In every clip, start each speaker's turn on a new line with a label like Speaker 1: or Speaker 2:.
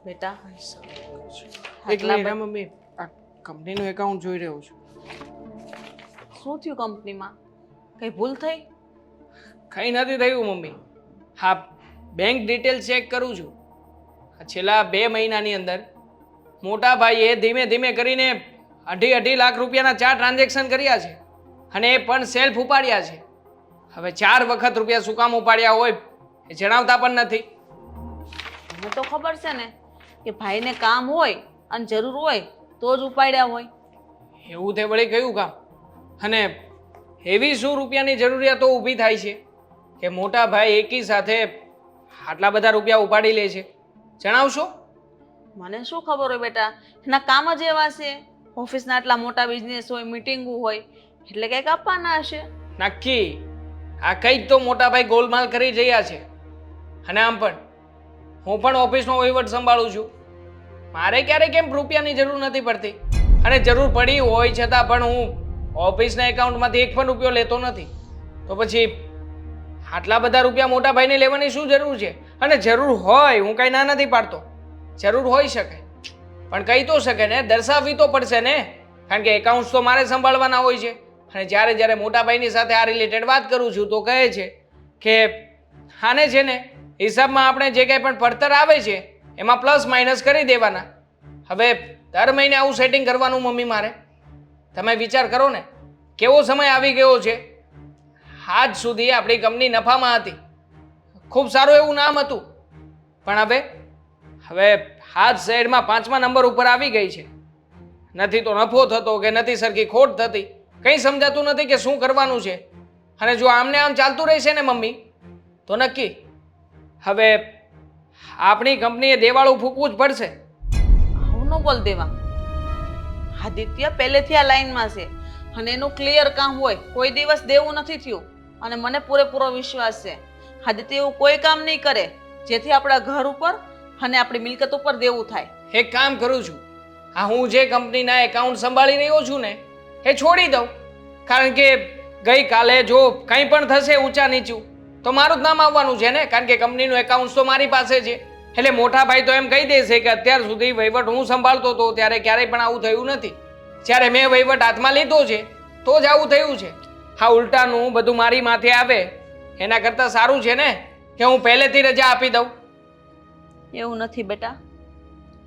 Speaker 1: બેટા
Speaker 2: એક minute mummy, આ કંપનીનું એકાઉન્ટ જોઈ રહ્યો છું.
Speaker 1: શું થયું કંપનીમાં? કઈ ભૂલ થઈ?
Speaker 2: કંઈ નથી થયું મમ્મી. હા, બેંક ડિટેલ ચેક કરું છું. આ છેલ્લા 2 મહિનાની અંદર મોટા ભાઈએ ધીમે ધીમે કરીને 2.5 લાખ રૂપિયાના 4 ટ્રાન્ઝેક્શન કર્યા છે અને એ પણ સેલ્ફ ઉપાડ્યા છે. હવે 4 વખત રૂપિયા શું કામ ઉપાડ્યા હોય એ જણાવતા પણ નથી.
Speaker 1: મને તો ખબર છે ને કે ભાઈને કામ હોય અને જરૂર હોય તો જ ઉપાડ્યા હોય.
Speaker 2: એવું તે વળી કયું કામ? અને એવી શું રૂપિયાની જરૂરિયાતો ઊભી થાય છે કે મોટા ભાઈ એકી સાથે આટલા બધા રૂપિયા ઉપાડી લે છે? જણાવશો?
Speaker 1: મને શું ખબર હોય બેટા, એના કામ જ એવા છે. ઓફિસના આટલા મોટા બિઝનેસ હોય, મીટિંગો હોય એટલે કંઈક આપવાના હશે.
Speaker 2: નક્કી આ કંઈક તો મોટા ભાઈ ગોલમાલ કરી રહ્યા છે. અને આમ પણ હું પણ ઓફિસનો વહીવટ સંભાળું છું. મારે ક્યારેય કેમ રૂપિયાની જરૂર નથી પડતી, અને જરૂર પડી હોય છતાં પણ હું ઓફિસના એકાઉન્ટમાંથી એક પણ રૂપિયો લેતો નથી. તો પછી આટલા બધા રૂપિયા મોટા ભાઈને લેવાની શું જરૂર છે? અને જરૂર હોય, હું કંઈ ના નથી પાડતો, જરૂર હોઈ શકે, પણ કહી તો શકે ને, દર્શાવવી તો પડશે ને, કારણ કે એકાઉન્ટ્સ તો મારે સંભાળવાના હોય છે. અને જ્યારે જ્યારે મોટા ભાઈની સાથે આ રિલેટેડ વાત કરું છું તો કહે છે કે આને છે ને હિસાબમાં આપણે જે કંઈ પણ પડતર આવે છે એમાં પ્લસ માઇનસ કરી દેવાના. હવે દર મહિને આવું સેટિંગ કરવાનું મમ્મી મારે? તમે વિચાર કરો ને, કેવો સમય આવી ગયો છે. આજ સુધી આપણી કંપની નફામાં હતી, ખૂબ સારું એવું નામ હતું, પણ હવે આજ શહેરમાં 5મા નંબર ઉપર આવી ગઈ છે. નથી તો નફો થતો કે નથી સરખી ખોટ થતી, કંઈ સમજાતું નથી કે શું કરવાનું છે. અને જો આમને આમ ચાલતું રહેશે ને મમ્મી તો નક્કી હવે આપણી કંપનીએ દેવાળું ફૂંકવું જ પડશે.
Speaker 1: આવું ન બોલ દેવા. આદિત્ય પહેલેથી આ લાઈનમાં છે અને એનું ક્લિયર કામ હોય, કોઈ દિવસ દેવું નથી થયું. અને મને પૂરેપૂરો વિશ્વાસ છે આદિત્ય એવું કોઈ કામ નહીં કરે જેથી આપણા ઘર ઉપર અને આપણી મિલકત ઉપર દેવું થાય.
Speaker 2: એક કામ કરું છું, આ હું જે કંપનીના એકાઉન્ટ સંભાળી રહ્યો છું ને એ છોડી દઉં, કારણ કે ગઈકાલે જો કંઈ પણ થશે ઊંચા નીચું તો મારું જ નામ આવવાનું છે ને, કારણ કે કંપનીનું એકાઉન્ટ તો મારી પાસે છે. એટલે મોટા ભાઈ તો એમ કહી દેશે કે અત્યાર સુધી વહીવટ હું સંભાળતો હતો ત્યારે ક્યારેય પણ આવું થયું નથી, જ્યારે મેં વહીવટ હાથમાં લીધો છે તો જ આવું થયું છે. હા, ઉલટાનું બધું મારી માથે આવે એના કરતાં સારું છે ને કે હું પહેલેથી રજા આપી દઉં.
Speaker 1: એવું નથી બેટા,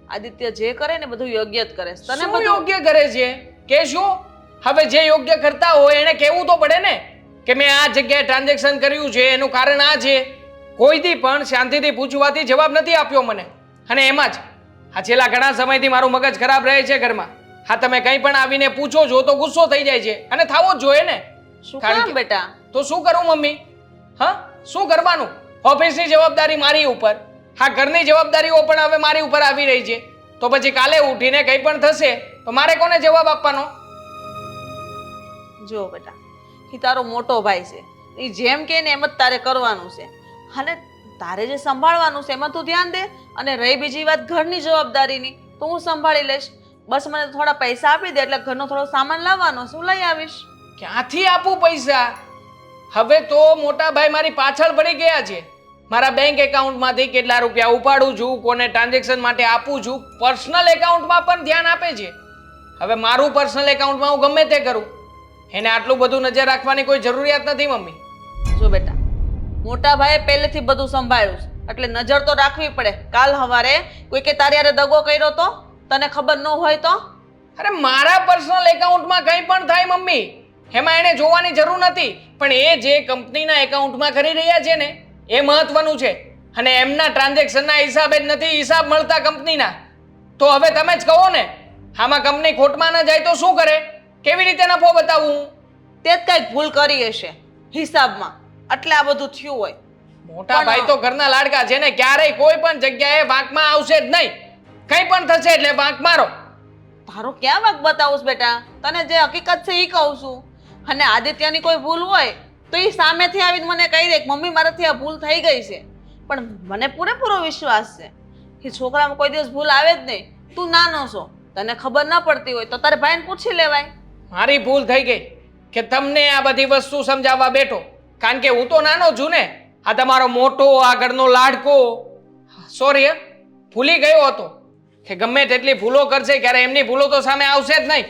Speaker 1: આદિત્ય જે કરે ને બધું યોગ્ય જ કરે. તને
Speaker 2: શું
Speaker 1: બધું
Speaker 2: યોગ્ય કરે છે કે શું? હવે જે યોગ્ય કરતા હોય એને કહેવું તો પડે ને કે મેં આ જગ્યાએ ટ્રાન્ઝેક્શન કર્યું છે, એનું કારણ આ છે. કોઈથી પણ શાંતિથી પૂછવાથી જવાબ નથી આપ્યો મને. અને એમાં જ આ છેલ્લા ઘણા સમયથી મારું મગજ ખરાબ રહે છે ઘરમાં. હા, તમે કંઈ પણ આવીને પૂછો છો તો ગુસ્સો થઈ જાય છે, અને થવો જ જોઈએ ને.
Speaker 1: શું
Speaker 2: કારણ
Speaker 1: કામ
Speaker 2: કે-
Speaker 1: બેટા?
Speaker 2: તો શું કરું મમ્મી? હા, શું કરવાનું? ઓફિસની જવાબદારી મારી ઉપર, હા ઘરની જવાબદારીઓ પણ હવે મારી ઉપર આવી રહી છે. તો પછી કાલે ઉઠીને કંઈ પણ થશે તો મારે કોને જવાબ આપવાનો?
Speaker 1: જો બેટા, એ તારો મોટો ભાઈ છે, એ જેમ કે ને એમ જ તારે કરવાનું છે. અને તારે જે સંભાળવાનું છે એમાં તું ધ્યાન દે. અને રહી બીજી વાત ઘરની જવાબદારીની, તો હું સંભાળી લઈશ. બસ મને થોડા પૈસા આપી દે એટલે ઘરનો થોડો સામાન લાવવાનો છે, હું લઈ આવીશ.
Speaker 2: ક્યાંથી આપું પૈસા? હવે તો મોટા ભાઈ મારી પાછળ પડી ગયા છે. મારા બેંક એકાઉન્ટમાંથી કેટલા રૂપિયા ઉપાડું છું, કોને ટ્રાન્ઝેક્શન માટે આપું છું, પર્સનલ એકાઉન્ટમાં પણ ધ્યાન આપે છે. હવે મારું પર્સનલ એકાઉન્ટમાં હું ગમે તે કરું, એને આટલું બધું નજર રાખવાની કોઈ જરૂરિયાત નથી મમ્મી.
Speaker 1: જો બેટા, મોટા ભાઈએ પહેલેથી બધું સંભાળ્યું છે એટલે નજર તો રાખવી પડે. કાલ સવારે કોઈ કે તારી હારે દગો કર્યો તો તને ખબર ન હોય તો?
Speaker 2: અરે મારા પર્સનલ એકાઉન્ટમાં કંઈ પણ થાય મમ્મી, એમાં એને જોવાની જરૂર નથી. પણ એ જે કંપનીના એકાઉન્ટમાં કરી રહ્યા છે ને એ મહત્વનું છે. અને એમના ટ્રાન્ઝેક્શનના હિસાબે જ નથી હિસાબ મળતા કંપનીના. તો હવે તમે જ કહો ને, આમાં કંપની ખોટમાં ન જાય તો શું કરે? કેવી રીતે નફો બતાવું હું?
Speaker 1: તે જ કંઈક ભૂલ કરી હશે હિસાબમાં, એટલે આ બધું થયું હોય.
Speaker 2: મોટા ભાઈ તો ઘરના લાડકા છે ને, ક્યારેય કોઈ પણ જગ્યાએ વાંકમાં આવશે જ નહીં. કંઈ પણ થશે એટલે વાંક મારો.
Speaker 1: તારો ક્યાં વાંક બતાવું બેટા? તને જે હકીકત છે એ કહું છું. અને આદિત્યની કોઈ ભૂલ હોય તો એ સામેથી આવીને મને કહી દે કે મમ્મી મારાથી આ ભૂલ થઈ ગઈ છે. પણ મને પૂરેપૂરો વિશ્વાસ છે કે છોકરામાં કોઈ દિવસ ભૂલ આવે જ નહીં. તું નાનો છો, તને ખબર ન પડતી હોય તો તારે ભાઈને પૂછી લેવાય.
Speaker 2: મારી ભૂલ થઈ ગઈ કે તમને આ બધી વસ્તુ સમજાવવા બેઠો, કારણ કે હું તો નાનો છું ને. આ તમારો મોટો, આ ઘરનો લાડકો, સોરી ભૂલી ગયો હતો કે ગમે તેટલી ભૂલો કરશે ક્યારે એમની ભૂલો તો સામે આવશે જ નહીં.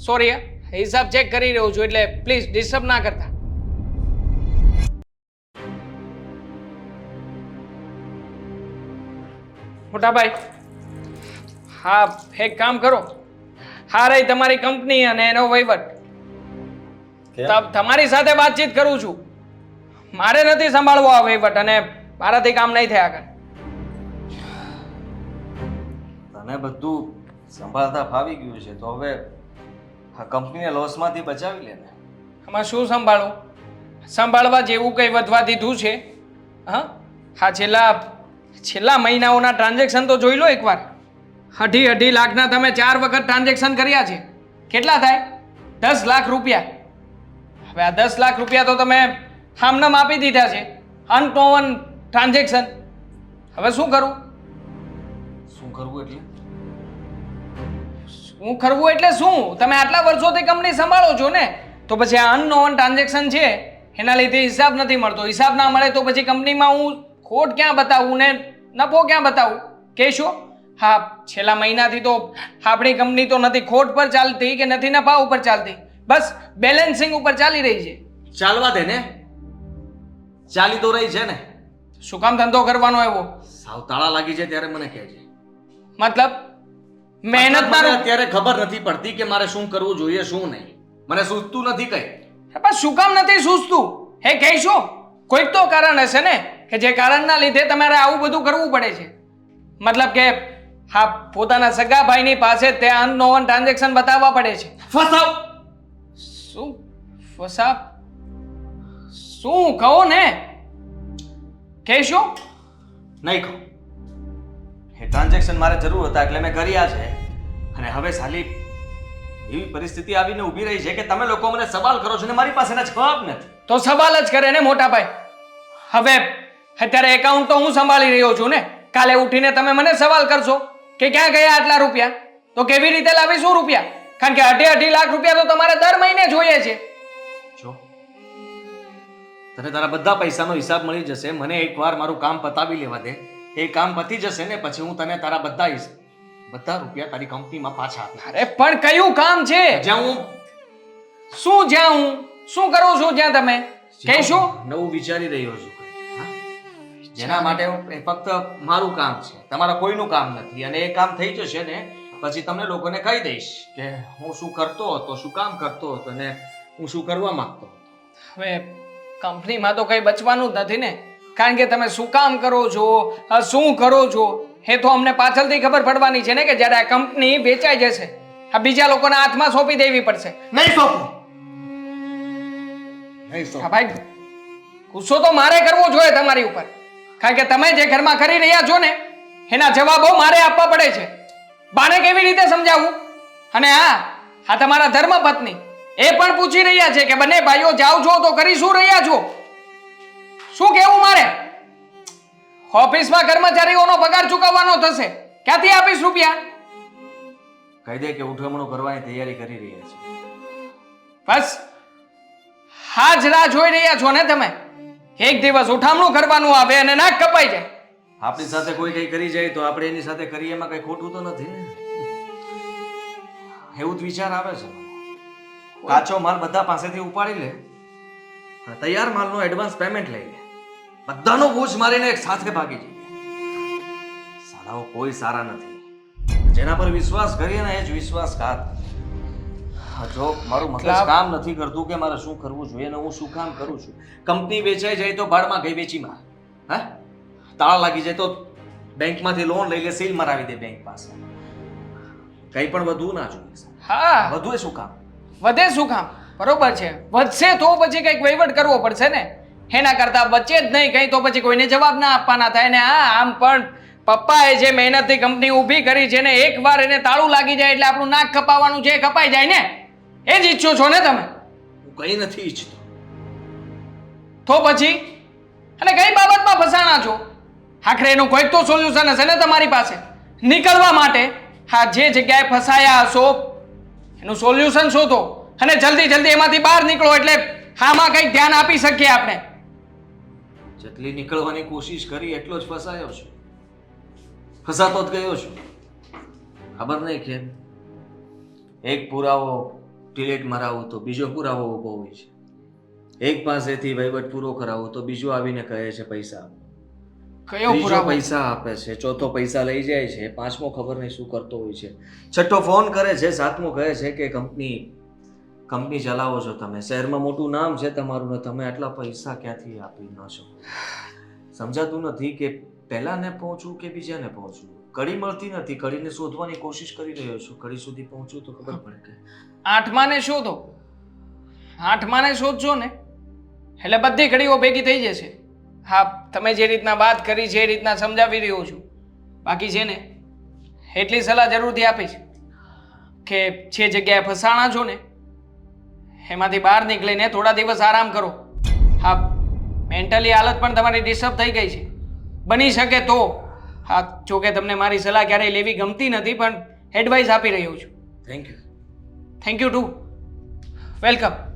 Speaker 2: સોરી, હિસાબ ચેક કરી રહ્યો છું એટલે પ્લીઝ ડિસ્ટર્બ ના કરતા. મોટાભાઈ, હા એક કામ કરો, હા રહી તમારી કંપની અને એનો વહીવટ. તમારી સાથે વાતચીત કરું છું. મારે નથી સંભાળવો આ વહીવટ અને મારાથી કામ નહીં થયા કરે.
Speaker 3: તને બધું સંભાળતા ફાવી ગયું છે તો હવે આ કંપનીને લોસમાંથી બચાવી લે ને.
Speaker 2: આમાં શું સંભાળવું? સંભાળવા જેવું કંઈ વધવા દીધું છે? હા છેલ્લા મહિનાઓના ટ્રાન્ઝેક્શન તો જોઈ લો એકવાર. 2.5 લાખના તમે 4 વખત ટ્રાન્ઝેક્શન કર્યા છે. કેટલા થાય? 10 લાખ રૂપિયા. હવે આ 10 લાખ રૂપિયા તો તમે આમનામ આપી દીધા છે, અનકોમન ટ્રાન્ઝેક્શન. હવે શું કરું?
Speaker 3: શું કરવું એટલે?
Speaker 2: શું કરવું એટલે શું? તમે આટલા વર્ષોથી કંપની સંભાળો છો ને, તો પછી આ અનનોન ટ્રાન્ઝેક્શન છે એના લીધે હિસાબ નથી મળતો. હિસાબ ના મળે તો પછી કંપનીમાં હું ખોટ ક્યાં બતાવું ને નફો ક્યાં બતાવું કહેશો? હા, છેલ્લા મહિનાથી તો આપણી કંપની તો નથી ખોટ પર ચાલતી કે નથી નફા ઉપર ચાલતી, બસ બેલેન્સિંગ ઉપર ચાલી રહી છે.
Speaker 3: ચાલવા દે ને, ચાલી તો રહી છે ને.
Speaker 2: શું કામ ધંધો કરવાનો એવો?
Speaker 3: સાવ તાળા લાગી જાય ત્યારે મને કહેજે.
Speaker 2: મતલબ મહેનતના
Speaker 3: મને અત્યારે ખબર નથી પડતી કે મારે શું કરવું જોઈએ શું નહીં. મને સૂઝતું નથી કઈ.
Speaker 2: પણ શું કામ નથી સૂઝતું હે કહેશો? કોઈક તો કારણ હશે ને કે જે કારણના લીધે તમારે આવું બધું કરવું પડે છે. મતલબ કે હા, પોતાના સગા ભાઈની પાસે તે અનનોન ટ્રાન્ઝેક્શન બતાવવા પડે છે.
Speaker 3: ફસાવ.
Speaker 2: શું ફસાવ? શું કહો ને કહેશો?
Speaker 3: નહીં કહું. એ ટ્રાન્ઝેક્શન મારે જરૂર હતા એટલે મેં કર્યા છે અને હવે સાલી એવી પરિસ્થિતિ આવીને ઊભી રહી છે કે તમે લોકો મને સવાલ કરો છો ને મારી પાસે એના જવાબ નથી.
Speaker 2: તો સવાલ જ કરે ને મોટા ભાઈ. હવે અત્યારે એકાઉન્ટ તો હું સંભાળી રહ્યો છું ને, કાલે ઉઠીને તમે મને સવાલ કરશો કે ક્યાં ગયા આટલા રૂપિયા, તો કેવી રીતે લાવીશું રૂપિયા? કારણ કે 2.5 લાખ રૂપિયા તો તમારે દર મહિને જોઈએ છે.
Speaker 3: જો તને તારા બધા પૈસાનો હિસાબ મળી જશે, મને એકવાર મારું કામ પતાવી લેવા દે. એ કામ પતી જશે ને પછી હું તને તારા બધા રૂપિયા તારી કંપનીમાં પાછા આપીશ.
Speaker 2: અરે પણ કયું કામ છે?
Speaker 3: જ્યાં હું
Speaker 2: શું કરું છું જ્યાં તમે કહેશો?
Speaker 3: નવું વિચારી રહ્યો છું. જેના માટે ફક્ત મારું કામ છે, તમારા કોઈનું કામ નથી. અને એ કામ થઈ જશે ને પછી તમને લોકોને કહી દઈશ કે હું શું કરતો હતો, શું કામ કરતો હતો અને હું શું કરવા માંગતો હતો.
Speaker 2: હવે કંપનીમાં તો કઈ બચવાનું જ નથી ને, કારણ કે તમે શું કામ કરો છો, શું કરો છો એ તો અમને પાછળથી ખબર પડવાની છે ને કે જ્યારે આ કંપની વેચાઈ જશે આ બીજા લોકોના હાથમાં સોંપી દેવી પડશે.
Speaker 3: નહીં સોંપું.
Speaker 2: હા ભાઈ, ગુસ્સો તો મારે કરવો જોઈએ તમારી ઉપર, કારણ કે તમે જે ઘરમાં કરી રહ્યા છો ને એના જવાબો મારે આપવા પડે છે. બાને કેવી રીતે સમજાવવું? અને હા તમારા ધર્મપત્ની એ પણ પૂછી રહ્યા છે કે બંને ભાઈઓ જાઓ છો તો કરી શું રહ્યા છો? શું કહેવું મારે? ઓફિસમાં કર્મચારીઓનો પગાર ચૂકવવાનો થશે, ક્યાંથી આપીશ રૂપિયા?
Speaker 3: કહી દે કે ઉઠમણું કરવાની તૈયારી કરી રહ્યા છે.
Speaker 2: બસ હાજ રાહ જોઈ રહ્યા છો ને તમે. એક દિવસ ઉઠામણું કરવાનું આવે અને નાક કપાઈ જાય.
Speaker 3: આપણી સાથે કોઈ કઈ કરી જાય તો આપણે એની સાથે કરીએ, એમાં કઈ ખોટું તો નથી ને. એવું જ વિચાર આવે છે. કાચો માલ બધા પાસેથી ઉપાડી લે અને તૈયાર માલનો એડવાન્સ પેમેન્ટ લઈ લે, બધાનો બોજ મારીને એક સાથે ભાગી જાય. સાલાઓ કોઈ સારા નથી. જેના પર વિશ્વાસ કરીએ ને એ જ વિશ્વાસઘાત. જો મારું મગજ કામ નથી કરતું કે મારે શું કરવું જોઈએ ને હું શું કામ કરું છું. કંપની વેચાઈ જાય તો ભાડમાં ગઈ વેચીમાં, હા તાળા લાગી જાય તો બેંકમાંથી લોન લઈ લે, સીલ મરાવી દે બેંક પાસે. કઈ પણ વધવું ના જોઈએ.
Speaker 2: હા,
Speaker 3: વધુ એ શું કામ?
Speaker 2: વધે શું કામ? બરોબર છે, વધશે તો પછી કંઈક વહીવટ કરવો પડશે ને. એના કરતા બચે જ નહીં કંઈ તો પછી કોઈને જવાબ ના આપવાના થાય ને. હા, આમ પણ પપ્પાએ જે મહેનતથી કંપની ઊભી કરી છે ને એકવાર એને તાળું લાગી જાય એટલે આપણું નાક કપાવવાનું છે એ કપાઈ જાય ને. એ જ ઈચ્છો છો ને તમે?
Speaker 3: હું કઈ નથી ઈચ્છતો.
Speaker 2: તો પછી અને કઈ બાબતમાં ફસાણા છો? આખરે એનું કોઈક તો સોલ્યુશન હશે ને તમારી પાસે નીકળવા માટે. હા, જે જગ્યાએ ફસાયા હશો એનું સોલ્યુશન શોધો અને જલ્દી એમાંથી બહાર નીકળો એટલે આમાં કંઈક ધ્યાન આપી શકીએ આપણે.
Speaker 3: જેટલી નીકળવાની કોશિશ કરી એટલો જ ફસાયો છું. ફસાતો જ ગયો છું. ખબર નહીં કેમ એક પુરાવો ડિલીટ મરાવું તો બીજો પુરાવો ઊભો હોય છે. એક પાસેથી વહીવટ પૂરો કરાવો તો બીજો આવીને કહે છે પૈસા આપો.
Speaker 2: કયો
Speaker 3: ત્રીજો
Speaker 2: પુરાવો?
Speaker 3: પૈસા આપે છે, ચોથો પૈસા લઈ જાય છે, પાંચમો ખબર નહીં શું કરતો હોય છે, છઠ્ઠો ફોન કરે છે, સાતમો કહે છે કે કંપની ચલાવો છો તમે, શહેરમાં મોટું નામ છે તમારું ને તમે આટલા પૈસા ક્યાંથી આપી ન શકો. સમજાતું નથી કે પહેલાને પહોંચવું કે બીજાને પહોંચવું. કડી મળતી નથી, કડીને શોધવાની કોશિશ કરી રહ્યો છું. કડી સુધી પહોંચું તો ખબર પડે કે
Speaker 2: આઠમાને શોધો. આઠમાને શોધજો ને એટલે બધી ઘડીઓ ભેગી થઈ જશે. હા, તમે જે રીતના વાત કરી છે એ રીતના સમજાવી રહ્યો છું. બાકી છે ને એટલી સલાહ જરૂરથી આપીશ કે જે જગ્યાએ ફસાણા છો ને એમાંથી બહાર નીકળીને થોડા દિવસ આરામ કરો. હા, મેન્ટલી હાલત પણ તમારી ડિસ્ટર્બ થઈ ગઈ છે. બની શકે તો હા, જોકે તમને મારી સલાહ ક્યારેય લેવી ગમતી નથી પણ એડવાઇસ આપી રહ્યો છું.
Speaker 3: Thank you.
Speaker 2: Thank you too. Welcome.